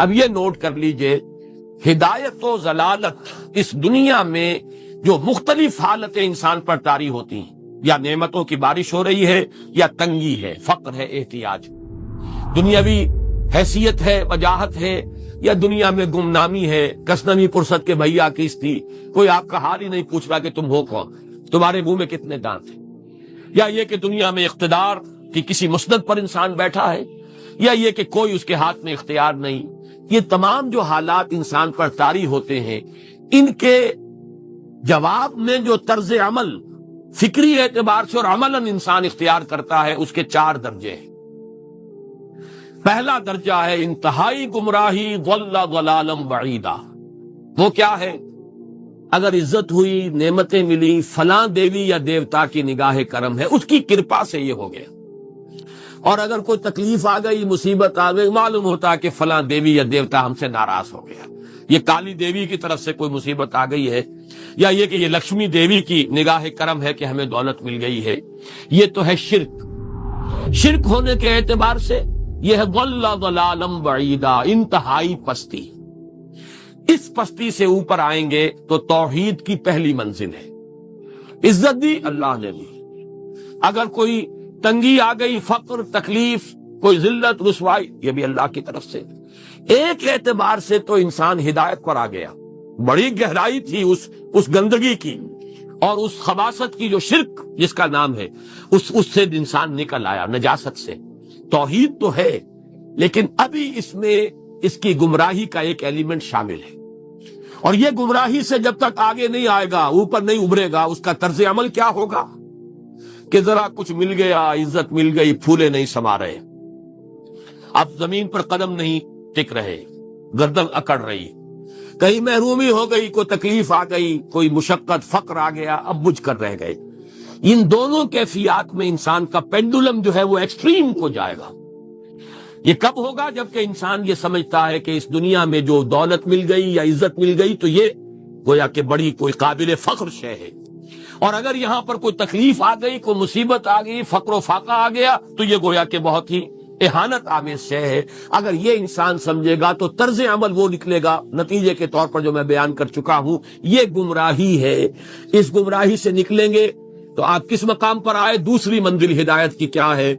اب یہ نوٹ کر لیجئے، ہدایت و ضلالت اس دنیا میں جو مختلف حالتیں انسان پر طاری ہوتی ہیں، یا نعمتوں کی بارش ہو رہی ہے، یا تنگی ہے، فقر ہے، احتیاج، دنیاوی حیثیت ہے، وجاہت ہے، یا دنیا میں گمنامی ہے، کسنوی پرست کے بھیا کس تھی، کوئی آپ کا حال ہی نہیں پوچھ رہا کہ تم ہو کون، تمہارے منہ میں کتنے دانت ہیں، یا یہ کہ دنیا میں اقتدار کی کسی مسند پر انسان بیٹھا ہے، یا یہ کہ کوئی اس کے ہاتھ میں اختیار نہیں، یہ تمام جو حالات انسان پر طاری ہوتے ہیں، ان کے جواب میں جو طرز عمل فکری اعتبار سے اور عملاً انسان اختیار کرتا ہے، اس کے 4 درجے ہیں۔ پہلا درجہ ہے انتہائی گمراہی، ضل ضلالا بعیدا۔ وہ کیا ہے؟ اگر عزت ہوئی، نعمتیں ملی، فلاں دیوی یا دیوتا کی نگاہ کرم ہے، اس کی کرپا سے یہ ہو گیا، اور اگر کوئی تکلیف آ گئی، مصیبت آ گئی، معلوم ہوتا ہے کہ فلاں دیوی یا دیوتا ہم سے ناراض ہو گیا، یہ کالی دیوی کی طرف سے کوئی مصیبت آ گئی ہے، یا یہ کہ یہ لکشمی دیوی کی نگاہ کرم ہے کہ ہمیں دولت مل گئی ہے۔ یہ تو ہے شرک۔ شرک ہونے کے اعتبار سے یہ ہے ضل ضلالا بعیدا، انتہائی پستی۔ اس پستی سے اوپر آئیں گے تو توحید کی پہلی منزل ہے۔ عزت دی اللہ نے دی، اگر کوئی تنگی آ گئی، فقر، تکلیف، کوئی ذلت، رسوائی، یہ بھی اللہ کی طرف سے۔ ایک اعتبار سے تو انسان ہدایت پر آ گیا، بڑی گہرائی تھی اس گندگی کی اور اس خباثت کی جو شرک جس کا نام ہے، اس سے انسان نکل آیا، نجاست سے۔ توحید تو ہے، لیکن ابھی اس میں اس کی گمراہی کا ایک ایلیمنٹ شامل ہے، اور یہ گمراہی سے جب تک آگے نہیں آئے گا، اوپر نہیں ابھرے گا، اس کا طرز عمل کیا ہوگا کہ ذرا کچھ مل گیا، عزت مل گئی، پھولے نہیں سما رہے، اب زمین پر قدم نہیں ٹک رہے، گردن اکڑ رہی، کہیں محرومی ہو گئی، کوئی تکلیف آ گئی، کوئی مشقت، فقر آ گیا، اب بجھ کر رہ گئے۔ ان دونوں کیفیات میں انسان کا پینڈولم جو ہے وہ ایکسٹریم کو جائے گا۔ یہ کب ہوگا؟ جبکہ انسان یہ سمجھتا ہے کہ اس دنیا میں جو دولت مل گئی یا عزت مل گئی تو یہ گویا کہ بڑی کوئی قابل فخر شے ہے، اور اگر یہاں پر کوئی تکلیف آ گئی، کوئی مصیبت آ گئی، فقر و فاقہ آ گیا تو یہ گویا کہ بہت ہی اہانت آمیز شے ہے۔ اگر یہ انسان سمجھے گا تو طرز عمل وہ نکلے گا نتیجے کے طور پر جو میں بیان کر چکا ہوں، یہ گمراہی ہے۔ اس گمراہی سے نکلیں گے تو آپ کس مقام پر آئے؟ دوسری منزل ہدایت کی کیا ہے؟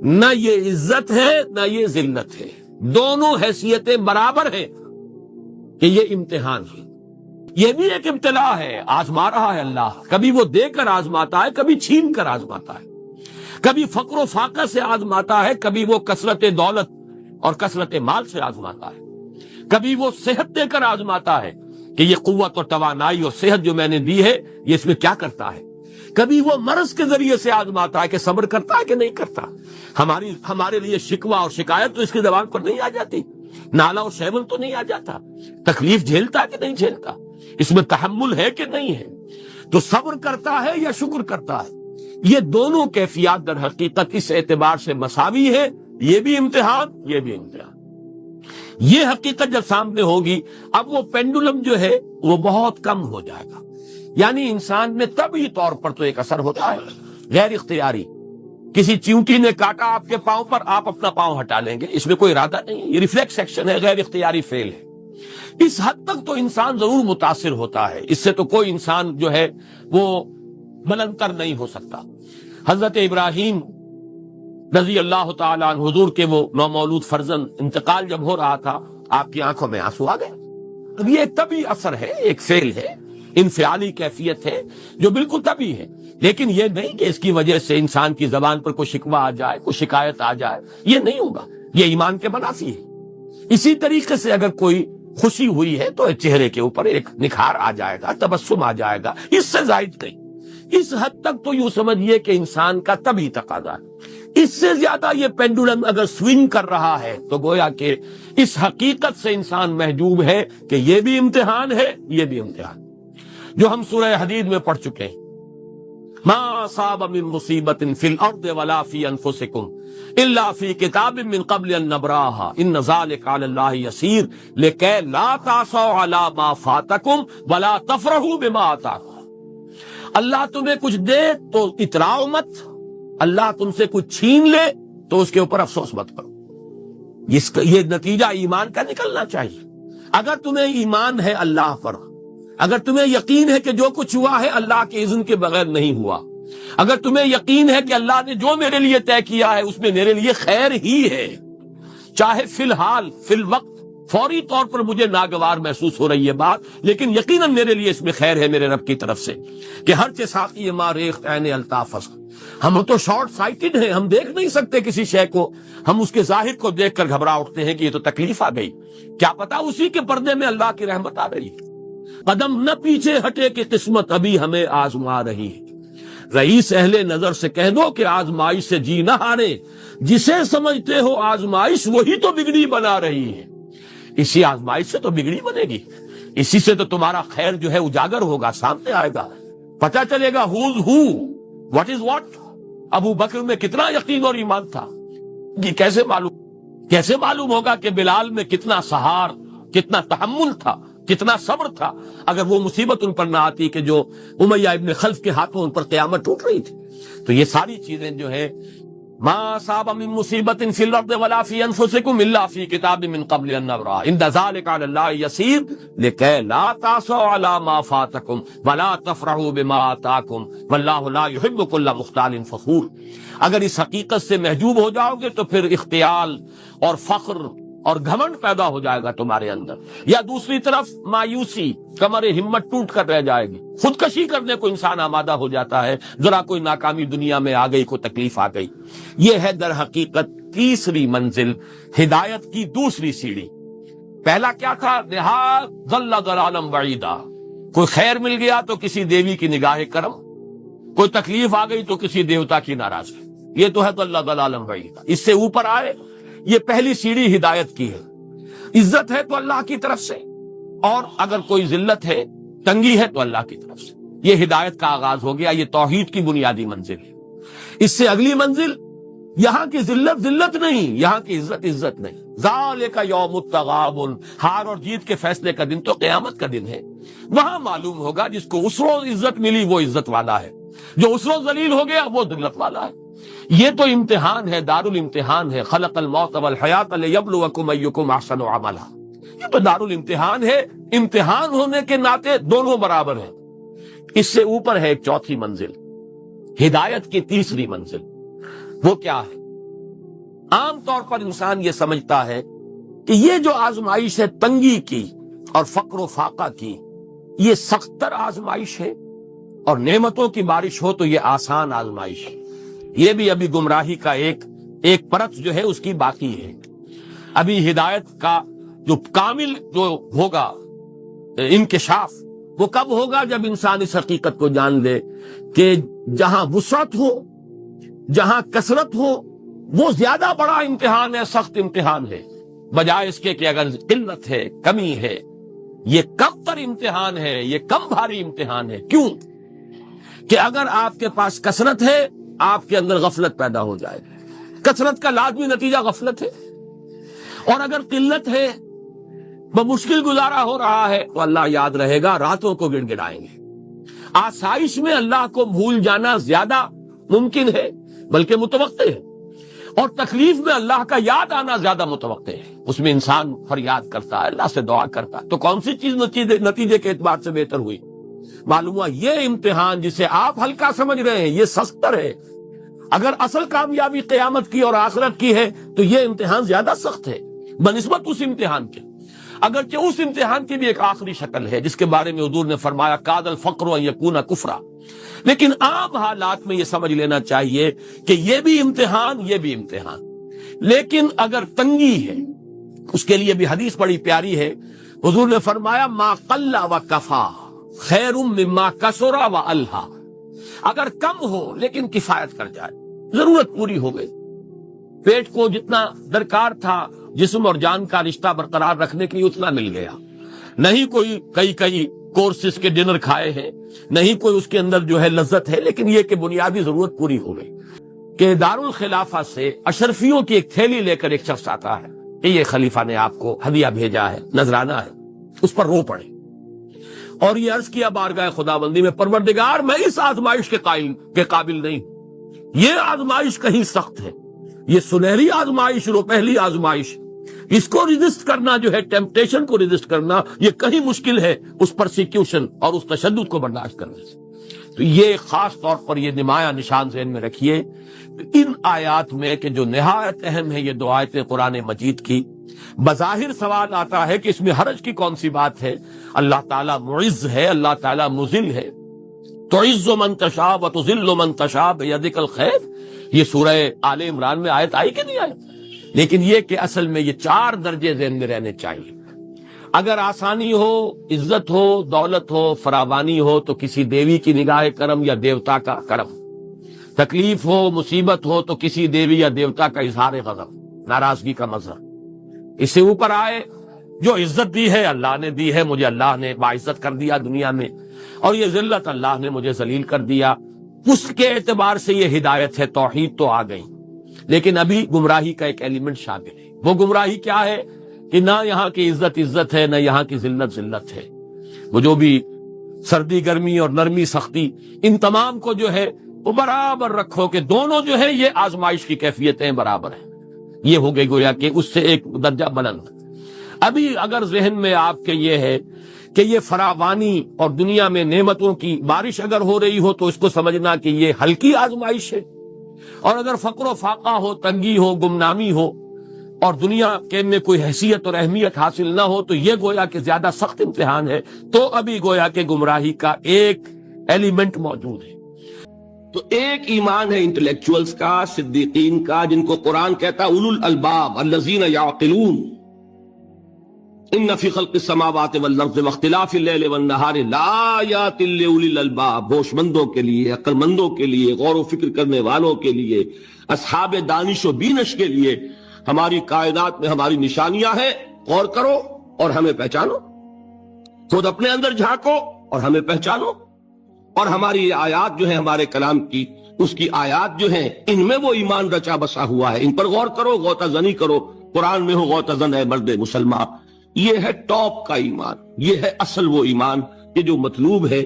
نہ یہ عزت ہے نہ یہ ذلت ہے، دونوں حیثیتیں برابر ہیں کہ یہ امتحان ہے، یہ بھی ایک ابتلا ہے، آزما رہا ہے اللہ، کبھی وہ دے کر آزماتا ہے، کبھی چھین کر آزماتا ہے، کبھی فقر و فاقہ سے آزماتا ہے، کبھی وہ کثرت دولت اور کثرت مال سے آزماتا ہے، کبھی وہ صحت دے کر آزماتا ہے کہ یہ قوت اور توانائی اور صحت جو میں نے دی ہے یہ اس میں کیا کرتا ہے، کبھی وہ مرض کے ذریعے سے آزماتا ہے کہ صبر کرتا ہے کہ نہیں کرتا۔ ہمارے لیے شکوہ اور شکایت تو اس کی زبان پر نہیں آ جاتی، نالا اور شیون تو نہیں آ جاتا، تکلیف جھیلتا ہے کہ نہیں جھیلتا، اس میں تحمل ہے کہ نہیں ہے، تو صبر کرتا ہے یا شکر کرتا ہے۔ یہ دونوں کیفیات در حقیقت اس اعتبار سے مساوی ہے، یہ بھی امتحان، یہ بھی امتحان۔ یہ حقیقت جب سامنے ہوگی، اب وہ پینڈولم جو ہے وہ بہت کم ہو جائے گا، یعنی انسان میں طبعی طور پر تو ایک اثر ہوتا ہے غیر اختیاری، کسی چیونٹی نے کاٹا آپ کے پاؤں پر، آپ اپنا پاؤں ہٹا لیں گے، اس میں کوئی ارادہ نہیں، یہ ریفلیکس ایکشن ہے، غیر اختیاری فیل ہے۔ اس حد تک تو انسان ضرور متاثر ہوتا ہے، اس سے تو کوئی انسان جو ہے وہ بلندتر نہیں ہو سکتا۔ حضرت ابراہیم رضی اللہ تعالیٰ عنہ، حضور کے وہ نومولود فرزند، انتقال جب ہو رہا تھا آپ کی آنکھوں میں آنسو آ گئے۔ اب یہ طبعی اثر ہے، ایک فعل ہے، انفعالی کیفیت ہے جو بالکل طبعی ہے، لیکن یہ نہیں کہ اس کی وجہ سے انسان کی زبان پر کوئی شکوہ آ جائے، کوئی شکایت آ جائے، یہ نہیں ہوگا، یہ ایمان کے منافی ہے۔ اسی طریقے سے اگر کوئی خوشی ہوئی ہے تو چہرے کے اوپر ایک نکھار آ جائے گا، تبسم آ جائے گا، اس سے زائد نہیں۔ اس حد تک تو یوں سمجھیے کہ انسان کا طبعی تقاضا ہے، اس سے زیادہ یہ پینڈولم اگر سوئنگ کر رہا ہے تو گویا کہ اس حقیقت سے انسان محجوب ہے کہ یہ بھی امتحان ہے، یہ بھی امتحان، جو ہم سورہ حدید میں پڑھ چکے ہیں۔ ما اصاب من مصیبت فی الارض ولا فی انفسکم الا فی کتاب من قبل ان نبراها ان ذلک علی اللہ یسیر لکی لا تعصوا علی ما فاتکم ولا تفرحوا بما آتاکم۔ اللہ تمہیں کچھ دے تو اتراؤ مت، اللہ تم سے کچھ چھین لے تو اس کے اوپر افسوس مت کرو۔ یہ نتیجہ ایمان کا نکلنا چاہیے. اگر تمہیں ایمان ہے اللہ پر، اگر تمہیں یقین ہے کہ جو کچھ ہوا ہے اللہ کے اذن کے بغیر نہیں ہوا، اگر تمہیں یقین ہے کہ اللہ نے جو میرے لیے طے کیا ہے اس میں میرے لیے خیر ہی ہے، چاہے فی الحال فی الوقت فوری طور پر مجھے ناگوار محسوس ہو رہی ہے بات، لیکن یقیناً میرے لیے اس میں خیر ہے میرے رب کی طرف سے، کہ ہر چے ساقی ما ریخت عین الطافس. ہم تو شارٹ سائٹڈ ہیں، ہم دیکھ نہیں سکتے کسی شے کو، ہم اس کے ظاہر کو دیکھ کر گھبرا اٹھتے ہیں کہ یہ تو تکلیف آ گئی، کیا پتا اسی کے پردے میں اللہ کی رحمت آ رہی ہے. قدم نہ پیچھے ہٹے کہ قسمت ابھی ہمیں آزما رہی ہے. رئیس اہل نظر سے کہہ دو کہ آزمائش سے جی نہ ہارے، جسے سمجھتے ہو آزمائش وہی تو بگڑی بنا رہی ہے. اسی آزمائش سے تو بگڑی بنے گی، اسی سے تو تمہارا خیر جو ہے اجاگر ہوگا، سامنے آئے گا، پتہ چلے گا who's who, what is what. Abu Bakr میں کتنا یقین اور ایمان تھا، یہ کیسے معلوم ہوگا کہ بلال میں کتنا سہار، کتنا تحمل تھا، کتنا صبر تھا، اگر وہ مصیبت ان پر نہ آتی کہ جو امیہ ابن خلف کے ہاتھوں ان پر قیامت ٹوٹ رہی تھی. تو یہ ساری چیزیں جو ہے ما اصاب من مصیبت فی الارض ولا فی انفسکم الا فی کتاب من قبل ان نبرأ ان ذلک علی اللہ یسیر لکی لا تأسوا علی ما فاتکم ولا تفرحوا بما آتاکم واللہ لا یحب کل مختال فخور. اگر اس حقیقت سے محجوب ہو جاؤ گے تو پھر اختیال اور فخر اور گھمنڈ پیدا ہو جائے گا تمہارے اندر، یا دوسری طرف مایوسی، کمر ہمت ٹوٹ کر رہ جائے گی، خودکشی کرنے کو انسان آمادہ ہو جاتا ہے ذرا کوئی ناکامی دنیا میں آ گئی، کوئی تکلیف آ گئی. یہ ہے در حقیقت تیسری منزل، ہدایت کی دوسری سیڑھی. پہلا کیا تھا؟ نہاد ضل ضلالا بعیدا. کوئی خیر مل گیا تو کسی دیوی کی نگاہ کرم، کوئی تکلیف آ گئی تو کسی دیوتا کی ناراضگی. یہ تو ہے ضل ضلالا بعیدا. اس سے اوپر آئے، یہ پہلی سیڑھی ہدایت کی ہے. عزت ہے تو اللہ کی طرف سے، اور اگر کوئی ذلت ہے، تنگی ہے تو اللہ کی طرف سے. یہ ہدایت کا آغاز ہو گیا، یہ توحید کی بنیادی منزل ہے. اس سے اگلی منزل، یہاں کی ذلت ذلت نہیں، یہاں کی عزت عزت نہیں. ذالک یوم التغابن، ہار اور جیت کے فیصلے کا دن تو قیامت کا دن ہے. وہاں معلوم ہوگا جس کو اس روز عزت ملی وہ عزت والا ہے، جو اس روز ذلیل ہو گیا وہ ذلت والا ہے. یہ تو امتحان ہے، دار الامتحان ہے. خلق الموت والحیات لیبلوکم ایکم احسن عملا. یہ تو دار الامتحان ہے، امتحان ہونے کے ناطے دونوں برابر ہیں. اس سے اوپر ہے ایک چوتھی منزل، ہدایت کی تیسری منزل. وہ کیا ہے؟ عام طور پر انسان یہ سمجھتا ہے کہ یہ جو آزمائش ہے تنگی کی اور فقر و فاقہ کی، یہ سخت تر آزمائش ہے، اور نعمتوں کی بارش ہو تو یہ آسان آزمائش ہے. یہ بھی ابھی گمراہی کا ایک پرت جو ہے اس کی باقی ہے. ابھی ہدایت کا جو کامل جو ہوگا انکشاف، وہ کب ہوگا؟ جب انسان اس حقیقت کو جان لے کہ جہاں وسعت ہو، جہاں کثرت ہو، وہ زیادہ بڑا امتحان ہے، سخت امتحان ہے، بجائے اس کے کہ اگر قلت ہے، کمی ہے، یہ کم تر امتحان ہے، یہ کم بھاری امتحان ہے. کیوں کہ اگر آپ کے پاس کثرت ہے، آپ کے اندر غفلت پیدا ہو جائے گی. کثرت کا لازمی نتیجہ غفلت ہے. اور اگر قلت ہے، بمشکل گزارا ہو رہا ہے، تو اللہ یاد رہے گا، راتوں کو گڑ گڑائیں گے. آسائش میں اللہ کو بھول جانا زیادہ ممکن ہے بلکہ متوقع ہے، اور تکلیف میں اللہ کا یاد آنا زیادہ متوقع ہے. اس میں انسان فریاد کرتا ہے، اللہ سے دعا کرتا ہے. تو کون سی چیز نتیجے کے اعتبار سے بہتر ہوئی؟ معلوم ہوا یہ امتحان جسے آپ ہلکا سمجھ رہے ہیں یہ سختر ہے. اگر اصل کامیابی قیامت کی اور آخرت کی ہے تو یہ امتحان زیادہ سخت ہے بنسبت اس امتحان کے. اگرچہ اس امتحان کی بھی ایک آخری شکل ہے جس کے بارے میں حضور نے فرمایا کاد الفقر ان یکون کفرا، لیکن عام حالات میں یہ سمجھ لینا چاہیے کہ یہ بھی امتحان، یہ بھی امتحان. لیکن اگر تنگی ہے، اس کے لیے بھی حدیث بڑی پیاری ہے. حضور نے فرمایا ما قل و کفا خیر مما کثر و الہا. اگر کم ہو لیکن کفایت کر جائے، ضرورت پوری ہو گئی، پیٹ کو جتنا درکار تھا جسم اور جان کا رشتہ برقرار رکھنے کے لیے اتنا مل گیا، نہیں کوئی کئی کورسز کے ڈنر کھائے ہیں، نہیں کوئی اس کے اندر جو ہے لذت ہے، لیکن یہ کہ بنیادی ضرورت پوری ہو گئی. کہ دارالخلافہ سے اشرفیوں کی ایک تھیلی لے کر ایک شخص آتا ہے کہ یہ خلیفہ نے آپ کو ہدیہ بھیجا ہے، نذرانہ ہے. اس پر رو پڑے اور یہ عرض کیا بارگاہ خداوندی میں، پروردگار میں اس آزمائش کے قابل نہیں ہوں. یہ آزمائش کہیں سخت ہے، یہ سنہری آزمائش، پہلی آزمائش اس کو ریزسٹ کرنا جو ہے، ٹیمپٹیشن کو ریزسٹ کرنا، یہ کہیں مشکل ہے اس پرسیکیوشن اور اس تشدد کو برداشت کرنے سے۔ تو یہ خاص طور پر یہ نمایاں نشان ذہن میں رکھیے، ان آیات میں کہ جو نہایت اہم ہے یہ دو آیتیں قرآن مجید کی، بظاہر سوال آتا ہے کہ اس میں حرج کی کون سی بات ہے؟ اللہ تعالیٰ معز ہے، اللہ تعالیٰ مذل ہے، تعز من تشاء وتذل من تشاء بیدک الخیر، یہ سورہ آل عمران میں آیت آئی کہ نہیں آئی؟ لیکن یہ کہ اصل میں یہ 4 درجے ذہن میں رہنے چاہیے۔ اگر آسانی ہو، عزت ہو، دولت ہو، فراوانی ہو تو کسی دیوی کی نگاہ کرم یا دیوتا کا کرم، تکلیف ہو، مصیبت ہو تو کسی دیوی یا دیوتا کا اظہار غضب، ناراضگی کا مظہر۔ اس سے اوپر آئے جو عزت دی ہے اللہ نے دی ہے، مجھے اللہ نے باعزت کر دیا دنیا میں، اور یہ ذلت اللہ نے مجھے ذلیل کر دیا، اس کے اعتبار سے یہ ہدایت ہے، توحید تو آ گئی، لیکن ابھی گمراہی کا ایک ایلیمنٹ شامل ہے۔ وہ گمراہی کیا ہے کہ نہ یہاں کی عزت ہے، نہ یہاں کی ذلت ہے۔ وہ جو بھی سردی گرمی اور نرمی سختی، ان تمام کو جو ہے وہ برابر رکھو کہ دونوں جو ہے یہ آزمائش کی کیفیتیں برابر ہیں۔ یہ ہو گئی گویا کہ اس سے ایک درجہ بلند۔ ابھی اگر ذہن میں آپ کے یہ ہے کہ یہ فراوانی اور دنیا میں نعمتوں کی بارش اگر ہو رہی ہو تو اس کو سمجھنا کہ یہ ہلکی آزمائش ہے، اور اگر فقر و فاقہ ہو، تنگی ہو، گمنامی ہو، اور دنیا کے میں کوئی حیثیت اور اہمیت حاصل نہ ہو تو یہ گویا کہ زیادہ سخت امتحان ہے، تو ابھی گویا کہ گمراہی کا ایک ایلیمنٹ موجود ہے۔ تو ایک ایمان ہے انٹلیکچوئلز کا، صدیقین کا، جن کو قرآن کہتا ہے اولو الالباب الذین یعقلون، ان فی خلق السماوات والارض واختلاف اللیل والنہار لآیات لأولی الالباب، ہوش مندوں کے لیے، عقل مندوں کے لیے، غور و فکر کرنے والوں کے لیے، اصحاب دانش و بینش کے لیے ہماری کائنات میں ہماری نشانیاں ہیں، غور کرو اور ہمیں پہچانو، خود اپنے اندر جھانکو اور ہمیں پہچانو، اور ہماری یہ آیات جو ہیں ہمارے کلام کی، اس کی آیات جو ہیں ان میں وہ ایمان رچا بسا ہوا ہے، ان پر غور کرو، غوطہ زنی کرو، قرآن میں ہو غوطہ زن ہے مرد مسلمان۔ یہ ہے ٹاپ کا ایمان، یہ ہے اصل وہ ایمان کہ جو مطلوب ہے۔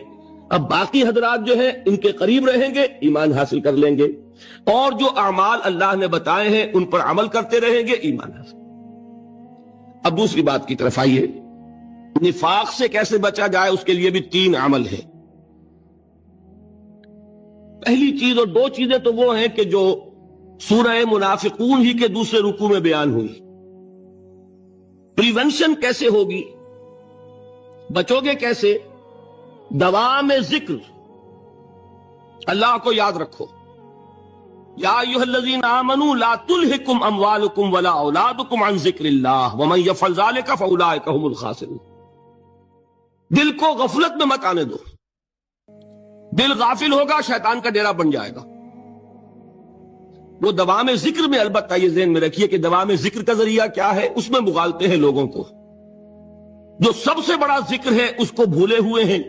اب باقی حضرات جو ہیں ان کے قریب رہیں گے، ایمان حاصل کر لیں گے، اور جو اعمال اللہ نے بتائے ہیں ان پر عمل کرتے رہیں گے، ایمان حاصل۔ اب دوسری بات کی طرف آئیے، نفاق سے کیسے بچا جائے، اس کے لیے بھی 3 عمل ہیں۔ پہلی چیز اور 2 چیزیں تو وہ ہیں کہ جو سورہ منافقون ہی کے دوسرے رکوع میں بیان ہوئی۔ پریونشن کیسے ہوگی، بچو گے کیسے؟ دوام ذکر، اللہ کو یاد رکھو۔ یا ایھا الذین آمنوا لا تلہکم اموالکم ولا اولادکم عن ذکر اللہ ومن یفعل ذلک فاولئک هم الخاسرون۔ دل کو غفلت میں مت آنے دو، دل غافل ہوگا شیطان کا ڈیرا بن جائے گا۔ وہ دوام ذکر میں، البتہ یہ ذہن میں رکھیے کہ دوام ذکر کا ذریعہ کیا ہے، اس میں مغالتے ہیں لوگوں کو۔ جو سب سے بڑا ذکر ہے اس کو بھولے ہوئے ہیں،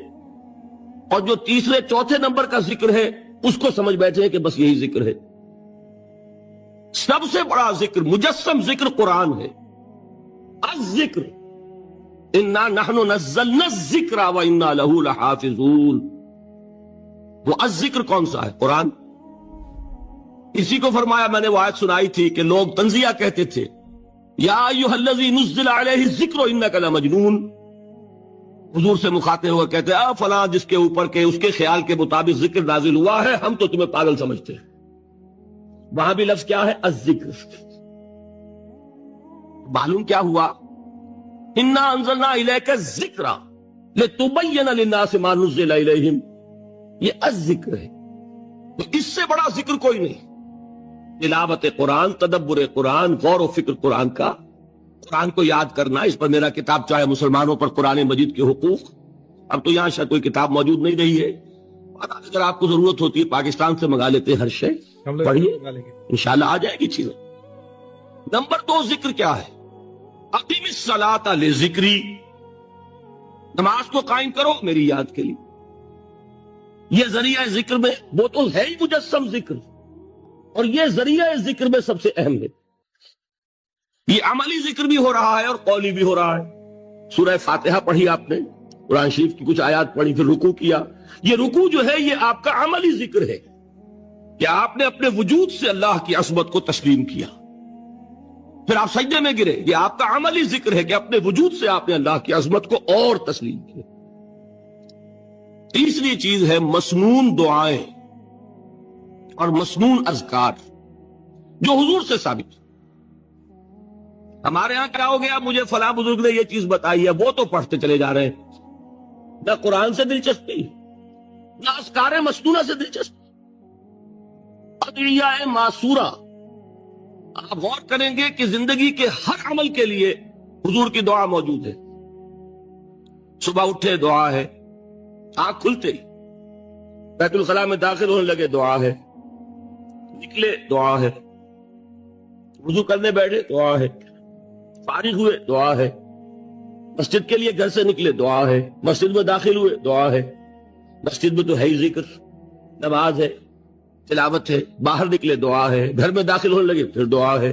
اور جو تیسرے چوتھے نمبر کا ذکر ہے اس کو سمجھ بیٹھے ہیں کہ بس یہی ذکر ہے۔ سب سے بڑا ذکر، مجسم ذکر قرآن ہے۔ الذکر انا نحن نزلنا الذکر وانا لہ لحافظون۔ وہ الذکر کون سا ہے؟ قرآن۔ اسی کو فرمایا، میں نے وہ آیت سنائی تھی کہ لوگ تنزیہ کہتے تھے، یا ایھا الذی نزل علیہ الذکر انک لمجنون۔ حضور سے مخاطب ہوا کہتے ہیں فلاں جس کے اوپر کے اس کے خیال کے مطابق ذکر نازل ہوا ہے، ہم تو تمہیں پاگل سمجھتے ہیں۔ وہاں بھی لفظ کیا ہے؟ الذکر۔ معلوم کیا ہوا؟ انا انزلنا الیک الذکر لتبین للناس ما نزل الیہم، یہ الذکر ہے۔ تو اس سے بڑا ذکر کوئی نہیں۔ تلاوت قرآن، تدبر قرآن، غور و فکر قرآن کا، قرآن کو یاد کرنا۔ اس پر میرا کتاب چاہے مسلمانوں پر قرآن مجید کے حقوق، اب تو یہاں شاید کوئی کتاب موجود نہیں رہی ہے، اگر آپ کو ضرورت ہوتی ہے پاکستان سے منگا لیتے ہیں ہر شے، پڑھیے انشاءاللہ آ جائے گی چیزیں۔ نمبر 2 ذکر کیا ہے؟ اقیم الصلاۃ لذکری، نماز کو قائم کرو میری یاد کے لیے۔ یہ ذریعہ ذکر میں، وہ تو ہے ہی مجسم ذکر، اور یہ ذریعہ ذکر میں سب سے اہم ہے۔ یہ عملی ذکر بھی ہو رہا ہے اور قولی بھی ہو رہا ہے۔ سورہ فاتحہ پڑھی آپ نے، قرآن شریف کی کچھ آیات پڑھی، پھر رکوع کیا۔ یہ رکوع جو ہے یہ آپ کا عملی ذکر ہے کہ آپ نے اپنے وجود سے اللہ کی عظمت کو تسلیم کیا۔ پھر آپ سجدے میں گرے، یہ آپ کا عملی ذکر ہے کہ اپنے وجود سے آپ نے اللہ کی عظمت کو اور تسلیم کیا۔ تیسری چیز ہے مسنون دعائیں اور مسنون اذکار جو حضور سے ثابت۔ ہمارے ہاں کیا ہو گیا، مجھے فلاں بزرگ نے یہ چیز بتائی ہے، وہ تو پڑھتے چلے جا رہے ہیں، نہ قرآن سے دلچسپی نہ اذکار مسنونہ سے دلچسپی، ادعیہ معصورہ۔ آپ غور کریں گے کہ زندگی کے ہر عمل کے لیے حضور کی دعا موجود ہے۔ صبح اٹھے دعا ہے، آنکھ کھلتے ہی بیت الخلاء میں داخل ہونے لگے دعا ہے، نکلے دعا ہے، وضو کرنے بیٹھے دعا ہے، فارغ ہوئے دعا ہے، مسجد کے لیے گھر سے نکلے دعا ہے، مسجد میں داخل ہوئے دعا ہے، مسجد میں تو ہے ہی ذکر، نماز ہے، تلاوت ہے، باہر نکلے دعا ہے، گھر میں داخل ہونے لگے پھر دعا ہے،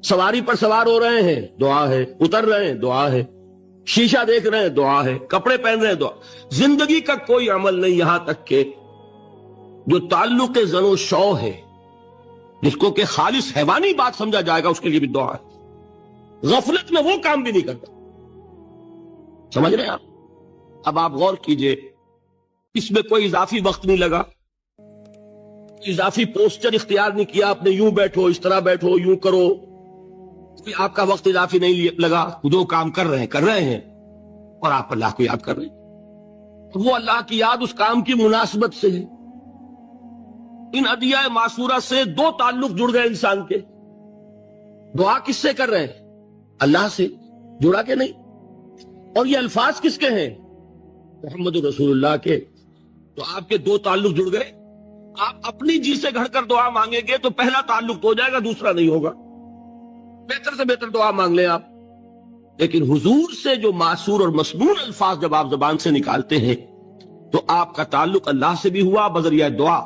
سواری پر سوار ہو رہے ہیں دعا ہے، اتر رہے ہیں دعا ہے، شیشہ دیکھ رہے ہیں دعا ہے، کپڑے پہن رہے ہیں دعا۔ زندگی کا کوئی عمل نہیں یہاں تک کہ جو تعلق زن و شو ہے، جس کو کہ خالص حیوانی بات سمجھا جائے گا، اس کے لیے بھی دعا ہے۔ غفلت میں وہ کام بھی نہیں کرتا، سمجھ رہے ہیں آپ؟ اب آپ غور کیجئے، اس میں کوئی اضافی وقت نہیں لگا، اضافی پوسچر اختیار نہیں کیا، آپ نے یوں بیٹھو، اس طرح بیٹھو، یوں کرو، کوئی آپ کا وقت اضافی نہیں لگا، جو کام کر رہے ہیں اور آپ اللہ کو یاد کر رہے ہیں۔ وہ اللہ کی یاد اس کام کی مناسبت سے ہے۔ ان ادعیہ معصورہ سے دو تعلق جڑ گئے انسان کے۔ دعا کس سے کر رہے ہیں؟ اللہ سے، جڑا کہ نہیں؟ اور یہ الفاظ کس کے ہیں؟ محمد رسول اللہ کے۔ تو آپ کے دو تعلق جڑ گئے۔ آپ اپنی جی سے گھڑ کر دعا مانگیں گے تو پہلا تعلق تو ہو جائے گا، دوسرا نہیں ہوگا۔ بہتر سے بہتر دعا مانگ لیں آپ، لیکن حضور سے جو معصور اور مسنون الفاظ جب آپ زبان سے نکالتے ہیں تو آپ کا تعلق اللہ سے بھی ہوا بذریعہ دعا،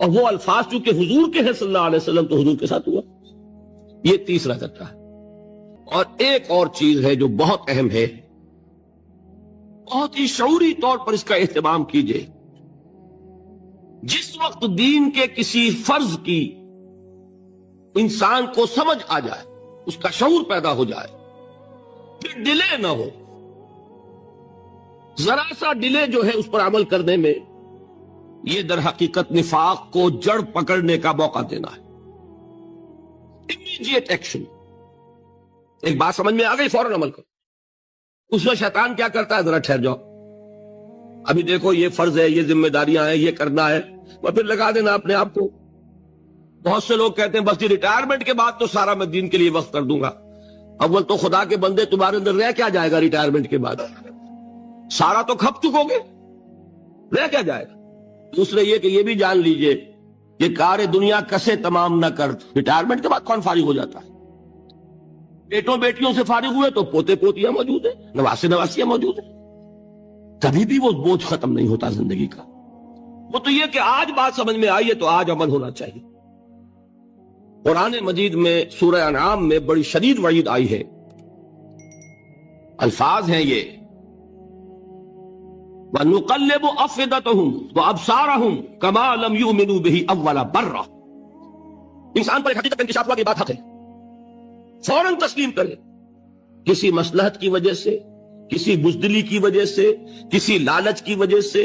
اور وہ الفاظ چونکہ حضور کے ہیں صلی اللہ علیہ وسلم تو حضور کے ساتھ ہوا۔ یہ تیسرا درجہ ہے۔ اور ایک اور چیز ہے جو بہت اہم ہے، بہت ہی شعوری طور پر اس کا اہتمام کیجئے۔ جس وقت دین کے کسی فرض کی انسان کو سمجھ آ جائے، اس کا شعور پیدا ہو جائے، پھر ڈیلے نہ ہو۔ ذرا سا ڈیلے جو ہے اس پر عمل کرنے میں، یہ در حقیقت نفاق کو جڑ پکڑنے کا موقع دینا ہے۔ امیڈیٹ ایکشن، ایک بات سمجھ میں آ گئی، فوراً عمل کرو۔ اس میں شیطان کیا کرتا ہے؟ ذرا ٹھہر جاؤ، ابھی دیکھو یہ فرض ہے، یہ ذمہ داریاں ہیں، یہ کرنا ہے، اور پھر لگا دینا اپنے آپ کو۔ بہت سے لوگ کہتے ہیں بس ریٹائرمنٹ کے بعد تو سارا میں دین کے لیے وقت کر دوں گا۔ اول تو خدا کے بندے تمہارے اندر رہ کیا جائے گا ریٹائرمنٹ کے بعد؟ سارا تو کھپ چکو گے، رہ کیا جائے گا؟ دوسرے یہ کہ یہ بھی جان لیجئے کہ کار دنیا کسے تمام نہ کر، ریٹائرمنٹ کے بعد کون فارغ ہو جاتا ہے؟ بیٹوں بیٹیوں سے فارغ ہوئے تو پوتے پوتیاں موجود ہیں، نواسے نواسیاں موجود ہیں، کبھی بھی وہ بوجھ ختم نہیں ہوتا زندگی کا۔ وہ تو یہ کہ آج بات سمجھ میں آئی ہے تو آج عمل ہونا چاہیے۔ قرآن مجید میں سورہ انعام میں بڑی شدید وعید آئی ہے، الفاظ ہیں یہ، وَنُقَلِّبُ أَفْئِدَتَهُمْ وَأَبْصَارَهُمْ كَمَا لَمْ يُؤْمِنُوا بِهِ أَوَّلَ مَرَّةٍ۔ انسان پر ایک حقیقت انکشاف ہوا کہ یہ بات حق ہے، فوراً تسلیم کرے۔ کسی مصلحت کی وجہ سے، کسی بزدلی کی وجہ سے، کسی لالچ کی وجہ سے،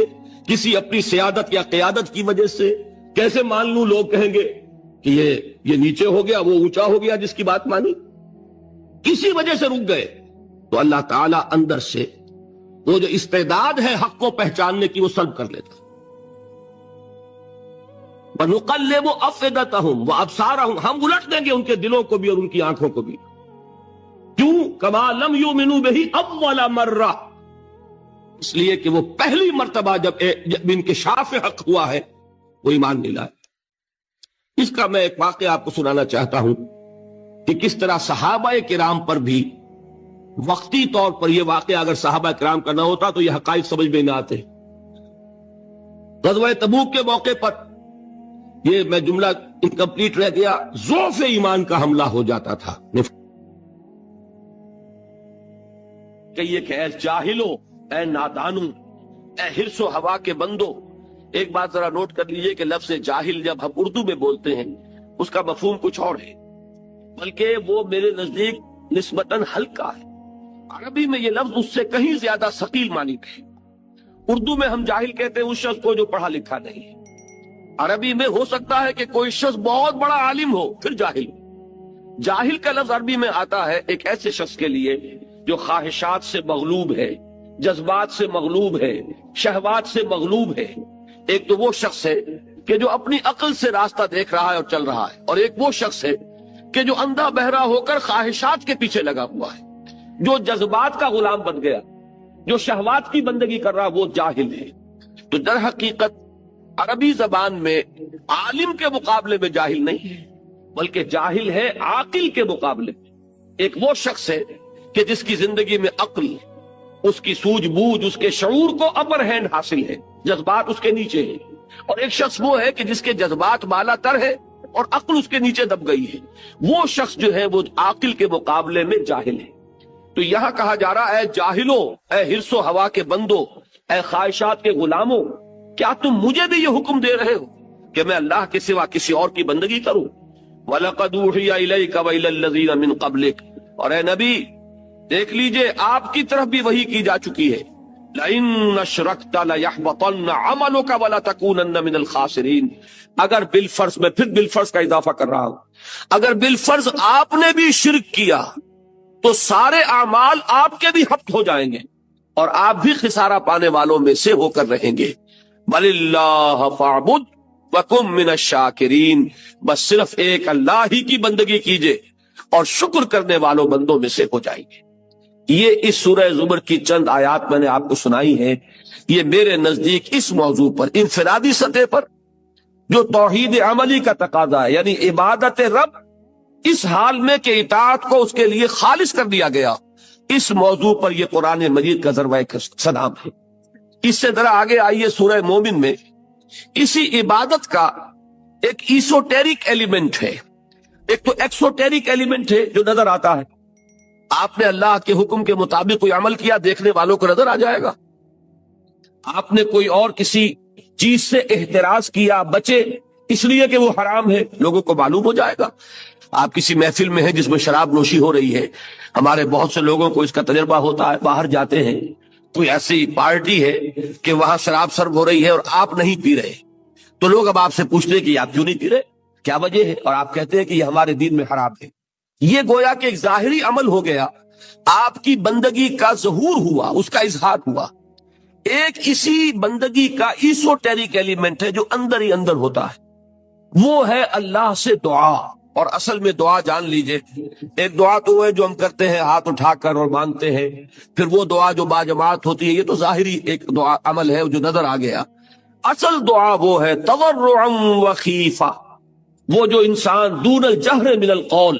کسی اپنی سیادت یا قیادت کی وجہ سے کیسے مان لوں؟ لوگ کہیں گے کہ یہ نیچے ہو گیا، وہ اونچا ہو گیا جس کی بات مانی، کسی وجہ سے رک گئے تو اللہ تعالیٰ اندر سے وہ جو استعداد ہے حق کو پہچاننے کی وہ سلب کر لیتا۔ وَنُقَلِّبُ أَفْئِدَتَهُمْ وَأَبْصَارَهُمْ، ہم الٹ دیں گے ان کے دلوں کو بھی اور ان کی آنکھوں کو بھی۔ کیوں؟ كَمَا لَمْ يُؤْمِنُوا بِهِ أَوَّلَ مَرَّةٍ، اس لیے کہ وہ پہلی مرتبہ جب انکشاف حق ہوا ہے وہ ایمان نہیں لائے۔ اس کا میں ایک واقعہ آپ کو سنانا چاہتا ہوں کہ کس طرح صحابہ کرام پر بھی وقتی طور پر یہ واقعہ اگر صحابہ کرام کا نہ ہوتا تو یہ حقائق سمجھ میں نہ آتے۔ غزوہ تبوک کے موقع پر یہ میں جملہ انکمپلیٹ رہ گیا، ضعف ایمان کا حملہ ہو جاتا تھا۔ کہیے کہ اے جاہلو، اے نادانو، اے حرص و ہوا کے بندو۔ ایک بات ذرا نوٹ کر لیجئے کہ لفظ جاہل جب ہم اردو میں بولتے ہیں اس کا مفہوم کچھ اور ہے، بلکہ وہ میرے نزدیک نسبتاً ہلکا ہے۔ عربی میں یہ لفظ اس سے کہیں زیادہ ثقیل معنی ہے۔ اردو میں ہم جاہل کہتے ہیں اس شخص کو جو پڑھا لکھا نہیں ہے۔ عربی میں ہو سکتا ہے کہ کوئی شخص بہت بڑا عالم ہو پھر جاہل ہو۔ جاہل کا لفظ عربی میں آتا ہے ایک ایسے شخص کے لیے جو خواہشات سے مغلوب ہے، جذبات سے مغلوب ہے، شہوات سے مغلوب ہے۔ ایک تو وہ شخص ہے کہ جو اپنی عقل سے راستہ دیکھ رہا ہے اور چل رہا ہے، اور ایک وہ شخص ہے کہ جو اندھا بہرا ہو کر خواہشات کے پیچھے لگا ہوا ہے، جو جذبات کا غلام بن گیا، جو شہوات کی بندگی کر رہا، وہ جاہل ہے۔ تو در حقیقت عربی زبان میں عالم کے مقابلے میں جاہل نہیں ہے، بلکہ جاہل ہے عاقل کے مقابلے میں۔ ایک وہ شخص ہے کہ جس کی زندگی میں عقل، اس کی سوجھ بوجھ، اس کے شعور کو اپر ہینڈ حاصل ہے، جذبات اس کے نیچے ہیں۔ اور ایک شخص وہ ہے کہ جس کے جذبات بالا تر ہے اور عقل اس کے نیچے دب گئی ہے۔ وہ شخص جو ہے وہ عاقل کے مقابلے میں جاہل ہے۔ تو یہاں کہا جا رہا ہے اے جاہلو، اے حرص و ہوا کے بندو، اے خواہشات کے غلاموں، کیا تم مجھے بھی یہ حکم دے رہے ہو کہ میں اللہ کے سوا کسی اور کی بندگی کروں؟ وَلَقَدْ أُوحِيَ إِلَيْكَ وَإِلَى الَّذِينَ مِن قَبْلِكَ، اور اے نبی دیکھ لیجئے آپ کی طرف بھی وحی کی جا چکی ہے، لَإِنَّ أَشْرَكْتَ لَيَحْبَطَنَّ عَمَلُكَ وَلَتَكُونَنَّ مِنَ الْخَاسِرِينَ۔ اگر بالفرض، میں پھر بالفرض کا اضافہ کر رہا ہوں، اگر بالفرض آپ نے بھی شرک کیا تو سارے اعمال آپ کے بھی حبط ہو جائیں گے اور آپ بھی خسارہ پانے والوں میں سے ہو کر رہیں گے۔ بَلِ اللَّهَ فَاعْبُدْ وَكُن مِّنَ الشَّاكِرِينَ، بس صرف ایک اللہ ہی کی بندگی کیجئے اور شکر کرنے والوں بندوں میں سے ہو جائیں گے۔ یہ اس سورہ زمر کی چند آیات میں نے آپ کو سنائی ہیں۔ یہ میرے نزدیک اس موضوع پر انفرادی سطح پر جو توحید عملی کا تقاضا ہے، یعنی عبادت رب اس حال میں کہ اطاعت کو اس کے لیے خالص کر دیا گیا، اس موضوع پر یہ قرآن مجید کا ذروہ سلام ہے۔ اس سے ذرا آگے آئیے، سورہ مومن میں اسی عبادت کا ایک ایسوٹیرک ایلیمنٹ ہے، ایک تو ایکسوٹیرک ایلیمنٹ ہے جو نظر آتا ہے۔ آپ نے اللہ کے حکم کے مطابق کوئی عمل کیا، دیکھنے والوں کو نظر آ جائے گا۔ آپ نے کوئی اور کسی چیز سے احتراز کیا، بچے اس لیے کہ وہ حرام ہے، لوگوں کو معلوم ہو جائے گا۔ آپ کسی محفل میں ہیں جس میں شراب نوشی ہو رہی ہے، ہمارے بہت سے لوگوں کو اس کا تجربہ ہوتا ہے، باہر جاتے ہیں، کوئی ایسی پارٹی ہے کہ وہاں شراب سرو ہو رہی ہے اور آپ نہیں پی رہے، تو لوگ اب آپ سے پوچھتے ہیں کہ آپ کیوں نہیں پی رہے، کیا وجہ ہے، اور آپ کہتے ہیں کہ یہ ہمارے دین میں حرام ہے۔ یہ گویا کہ ایک ظاہری عمل ہو گیا، آپ کی بندگی کا ظہور ہوا، اس کا اظہار ہوا۔ ایک اسی بندگی کا ایسوٹیرک ایلیمنٹ ہے جو اندر ہی اندر ہوتا ہے، وہ ہے اللہ سے دعا۔ اور اصل میں دعا جان لیجئے، ایک دعا تو ہے جو ہم کرتے ہیں ہاتھ اٹھا کر اور مانگتے ہیں، پھر وہ دعا جو باجماعت ہوتی ہے، یہ تو ظاہری ایک دعا عمل ہے جو نظر آ گیا۔ اصل دعا وہ ہے تضرعا وخیفہ، وہ جو انسان دون الجہر من القول،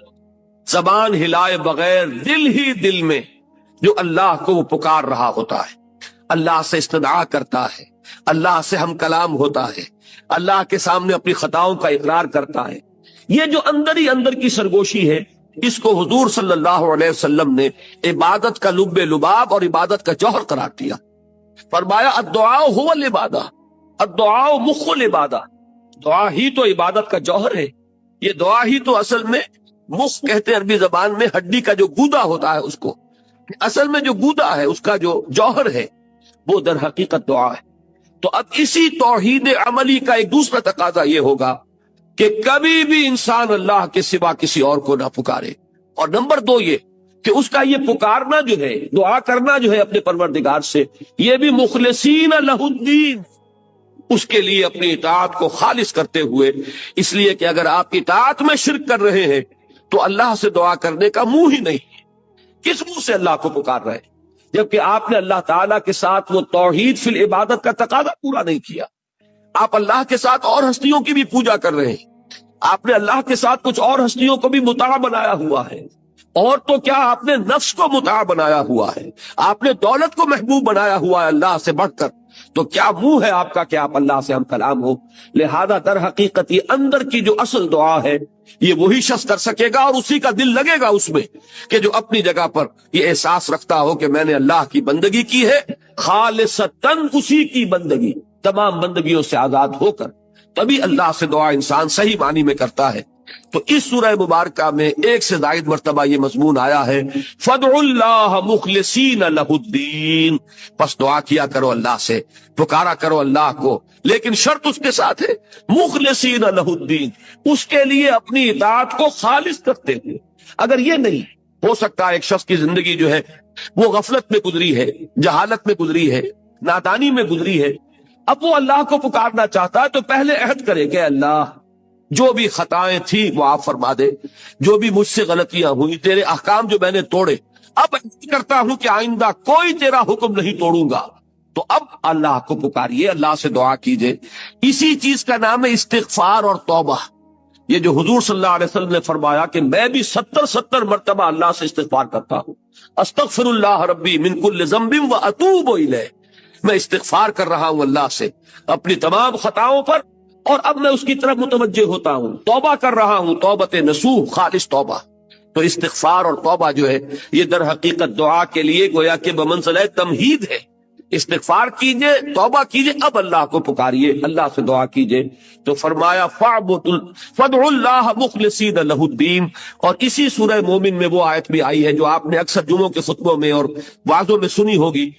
زبان ہلائے بغیر دل ہی دل میں جو اللہ کو وہ پکار رہا ہوتا ہے، اللہ سے استدعا کرتا ہے، اللہ سے ہم کلام ہوتا ہے، اللہ کے سامنے اپنی خطاؤں کا اقرار کرتا ہے۔ یہ جو اندر ہی اندر کی سرگوشی ہے، اس کو حضور صلی اللہ علیہ وسلم نے عبادت کا لب لباب اور عبادت کا جوہر قرار دیا۔ فرمایا الدعاء هو العبادہ، الدعاء مخ العبادہ، دعا ہی تو عبادت کا جوہر ہے۔ یہ دعا ہی تو اصل میں، مخ کہتے ہیں عربی زبان میں ہڈی کا جو گودا ہوتا ہے اس کو، اصل میں جو گودا ہے اس کا جو جوہر ہے وہ در حقیقت دعا ہے۔ تو اب اسی توحید عملی کا ایک دوسرا تقاضا یہ ہوگا کہ کبھی بھی انسان اللہ کے سوا کسی اور کو نہ پکارے، اور نمبر دو یہ کہ اس کا یہ پکارنا جو ہے، دعا کرنا جو ہے اپنے پروردگار سے، یہ بھی مخلصین لہ الدین، اس کے لیے اپنی اطاعت کو خالص کرتے ہوئے، اس لیے کہ اگر آپ اطاعت میں شرک کر رہے ہیں تو اللہ سے دعا کرنے کا منہ ہی نہیں ہے۔ کس منہ سے اللہ کو پکار رہے ہیں جبکہ آپ نے اللہ تعالیٰ کے ساتھ وہ توحید فی العبادت کا تقاضا پورا نہیں کیا؟ آپ اللہ کے ساتھ اور ہستیوں کی بھی پوجا کر رہے ہیں، آپ نے اللہ کے ساتھ کچھ اور ہستیوں کو بھی مطاع بنایا ہوا ہے، اور تو کیا آپ نے نفس کو مطاع بنایا ہوا ہے، آپ نے دولت کو محبوب بنایا ہوا ہے اللہ سے بڑھ کر، تو کیا منہ ہے آپ کا کہ آپ اللہ سے ہم کلام ہو؟ لہذا در حقیقت یہ اندر کی جو اصل دعا ہے یہ وہی شخص کر سکے گا، اور اسی کا دل لگے گا اس میں کہ جو اپنی جگہ پر یہ احساس رکھتا ہو کہ میں نے اللہ کی بندگی کی ہے خالصتاً، اسی کی بندگی تمام بندگیوں سے آزاد ہو کر، تبھی اللہ سے دعا انسان صحیح معنی میں کرتا ہے۔ تو اس سورہ مبارکہ میں ایک سے زائد مرتبہ یہ مضمون آیا ہے، فَادْعُوا اللَّهَ مُخْلِصِينَ لَهُ الدِّينَ، پس دعا کیا کرو اللہ سے، پکارا کرو اللہ کو، لیکن شرط اس کے ساتھ ہے مخلصین لہ الدین، اس کے لیے اپنی اطاعت کو خالص کرتے ہوئے۔ اگر یہ نہیں ہو سکتا، ایک شخص کی زندگی جو ہے وہ غفلت میں گزری ہے، جہالت میں گزری ہے، نادانی میں گزری ہے، اب وہ اللہ کو پکارنا چاہتا ہے تو پہلے عہد کرے کہ اللہ جو بھی خطائیں تھی وہ آپ فرما دے، جو بھی مجھ سے غلطیاں ہوئی، تیرے احکام جو میں نے توڑے، اب عہد کرتا ہوں کہ آئندہ کوئی تیرا حکم نہیں توڑوں گا۔ تو اب اللہ کو پکاریے، اللہ سے دعا کیجئے۔ اسی چیز کا نام ہے استغفار اور توبہ۔ یہ جو حضور صلی اللہ علیہ وسلم نے فرمایا کہ میں بھی 70 مرتبہ اللہ سے استغفار کرتا ہوں، استغفر اللہ ربی من کل ذنب واتوب الیہ، میں استغفار کر رہا ہوں اللہ سے اپنی تمام خطاؤں پر، اور اب میں اس کی طرف متوجہ ہوتا ہوں، توبہ کر رہا ہوں، توبت نصوح، خالص توبہ۔ تو استغفار اور توبہ جو ہے یہ در حقیقت دعا کے لیے گویا کہ بمنزلہ تمہید ہے۔ استغفار کیجئے، توبہ کیجئے، اب اللہ کو پکاریے، اللہ سے دعا کیجئے۔ تو فرمایا فَادْعُوا اللَّهَ مُخْلِصِينَ لَهُ الدِّينَ، اور اسی سورہ مومن میں وہ آیت بھی آئی ہے جو آپ نے اکثر جمعوں کے خطبوں میں اور وعظوں میں سنی ہوگی،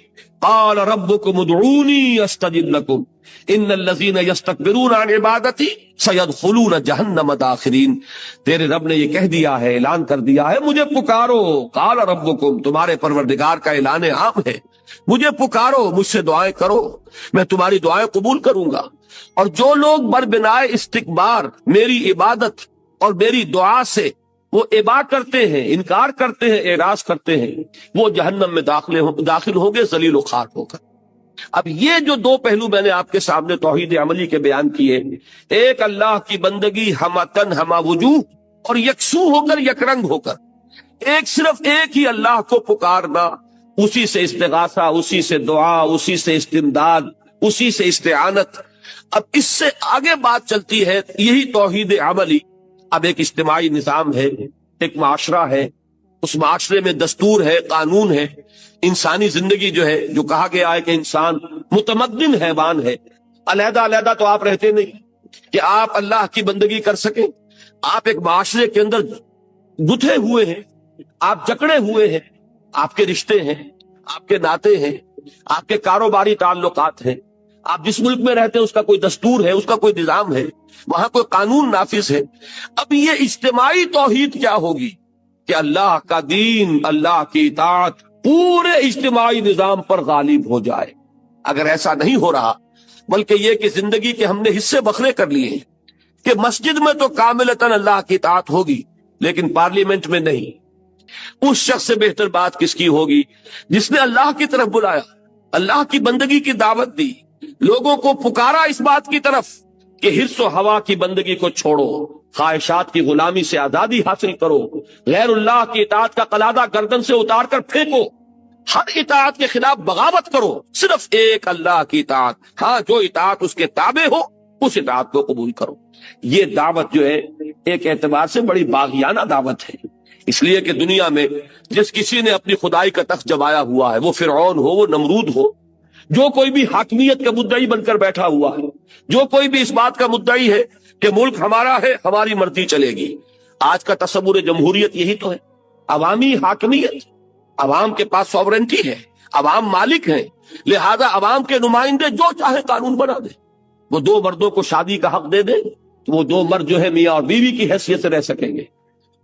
قال ربكم ادعوني استجب لكم ان الذين يستكبرون عن عبادتي سيدخلون جہنم داخرین۔ تیرے رب نے یہ کہہ دیا ہے، اعلان کر دیا ہے، مجھے پکارو، قال ربكم، تمہارے پروردگار کا اعلان عام ہے، مجھے پکارو، مجھ سے دعائیں کرو، میں تمہاری دعائیں قبول کروں گا۔ اور جو لوگ بربنائے استکبار میری عبادت اور میری دعا سے وہ ابا کرتے ہیں، انکار کرتے ہیں، اعراض کرتے ہیں، وہ جہنم میں داخل ہوں گے ذلیل و خوار ہو کر۔ اب یہ جو دو پہلو میں نے آپ کے سامنے توحید عملی کے بیان کیے، ایک اللہ کی بندگی ہمہ تن ہمہ وجوہ اور یکسو ہو کر، یک رنگ ہو کر، ایک صرف ایک ہی اللہ کو پکارنا، اسی سے استغاثہ، اسی سے دعا، اسی سے استمداد، اسی سے استعانت۔ اب اس سے آگے بات چلتی ہے، یہی توحید عملی اب ایک اجتماعی نظام ہے، ایک معاشرہ ہے، اس معاشرے میں دستور ہے، قانون ہے، انسانی زندگی جو ہے، جو کہا گیا ہے کہ انسان متمدن حیوان ہے، علیحدہ علیحدہ تو آپ رہتے نہیں کہ آپ اللہ کی بندگی کر سکیں، آپ ایک معاشرے کے اندر گتھے ہوئے ہیں، آپ جکڑے ہوئے ہیں، آپ کے رشتے ہیں، آپ کے ناطے ہیں، آپ کے کاروباری تعلقات ہیں، آپ جس ملک میں رہتے ہیں اس کا کوئی دستور ہے، اس کا کوئی نظام ہے، وہاں کوئی قانون نافذ ہے۔ اب یہ اجتماعی توحید کیا ہوگی کہ اللہ کا دین، اللہ کی اطاعت پورے اجتماعی نظام پر غالب ہو جائے۔ اگر ایسا نہیں ہو رہا، بلکہ یہ کہ زندگی کے ہم نے حصے بکھرے کر لیے ہیں کہ مسجد میں تو کاملتاً اللہ کی اطاعت ہوگی لیکن پارلیمنٹ میں نہیں، اس شخص سے بہتر بات کس کی ہوگی جس نے اللہ کی طرف بلایا، اللہ کی بندگی کی دعوت دی، لوگوں کو پکارا اس بات کی طرف کہ حرص و ہوا کی بندگی کو چھوڑو، خواہشات کی غلامی سے آزادی حاصل کرو، غیر اللہ کی اطاعت کا قلادہ گردن سے اتار کر پھینکو، ہر اطاعت کے خلاف بغاوت کرو، صرف ایک اللہ کی اطاعت، ہاں جو اطاعت اس کے تابع ہو اس اطاعت کو قبول کرو۔ یہ دعوت جو ہے ایک اعتبار سے بڑی باغیانہ دعوت ہے، اس لیے کہ دنیا میں جس کسی نے اپنی خدائی کا تخت جمایا ہوا ہے، وہ فرعون ہو، وہ نمرود ہو، جو کوئی بھی حاکمیت کا مدعی بن کر بیٹھا ہوا ہے، جو کوئی بھی اس بات کا مدعی ہے کہ ملک ہمارا ہے، ہماری مرضی چلے گی، آج کا تصور جمہوریت یہی تو ہے، عوامی حاکمیت، عوام کے پاس سوورنٹی ہے، عوام مالک ہیں، لہذا عوام کے نمائندے جو چاہے قانون بنا دے، وہ دو مردوں کو شادی کا حق دے دے تو وہ دو مرد جو ہے میاں اور بیوی کی حیثیت سے رہ سکیں گے،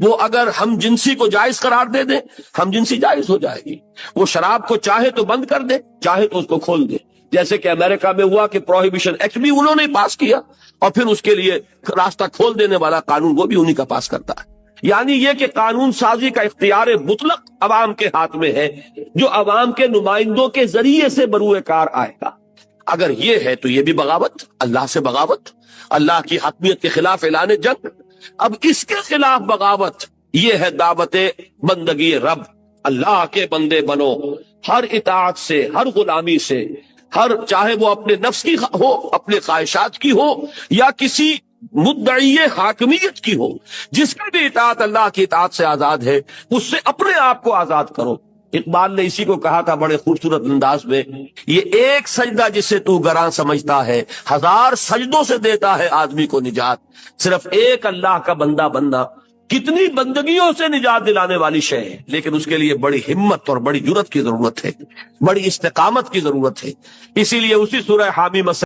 وہ اگر ہم جنسی کو جائز قرار دے دیں، ہم جنسی جائز ہو جائے گی، وہ شراب کو چاہے تو بند کر دے، چاہے تو اس کو کھول دے، جیسے کہ امریکہ میں ہوا کہ پروہیبیشن ایکٹ بھی انہوں نے پاس کیا اور پھر اس کے لیے راستہ کھول دینے والا قانون وہ بھی انہی کا پاس کرتا ہے۔ یعنی یہ کہ قانون سازی کا اختیار مطلق عوام کے ہاتھ میں ہے، جو عوام کے نمائندوں کے ذریعے سے بروئے کار آئے گا۔ اگر یہ ہے تو یہ بھی بغاوت، اللہ سے بغاوت، اللہ کی حاکمیت کے خلاف اعلان جنگ۔ اب اس کے خلاف بغاوت یہ ہے دعوت بندگی رب، اللہ کے بندے بنو، ہر اطاعت سے، ہر غلامی سے، ہر چاہے وہ اپنے نفس کی ہو، اپنے خواہشات کی ہو یا کسی مدعی حاکمیت کی ہو، جس کی بھی اطاعت اللہ کی اطاعت سے آزاد ہے، اس سے اپنے آپ کو آزاد کرو۔ اقبال نے اسی کو کہا تھا بڑے خوبصورت انداز میں، یہ ایک سجدہ جسے تو گراں سمجھتا ہے، ہزار سجدوں سے دیتا ہے آدمی کو نجات۔ صرف ایک اللہ کا بندہ بننا کتنی بندگیوں سے نجات دلانے والی شے ہے، لیکن اس کے لیے بڑی ہمت اور بڑی جرت کی ضرورت ہے، بڑی استقامت کی ضرورت ہے۔ اسی لیے اسی سورہ حامی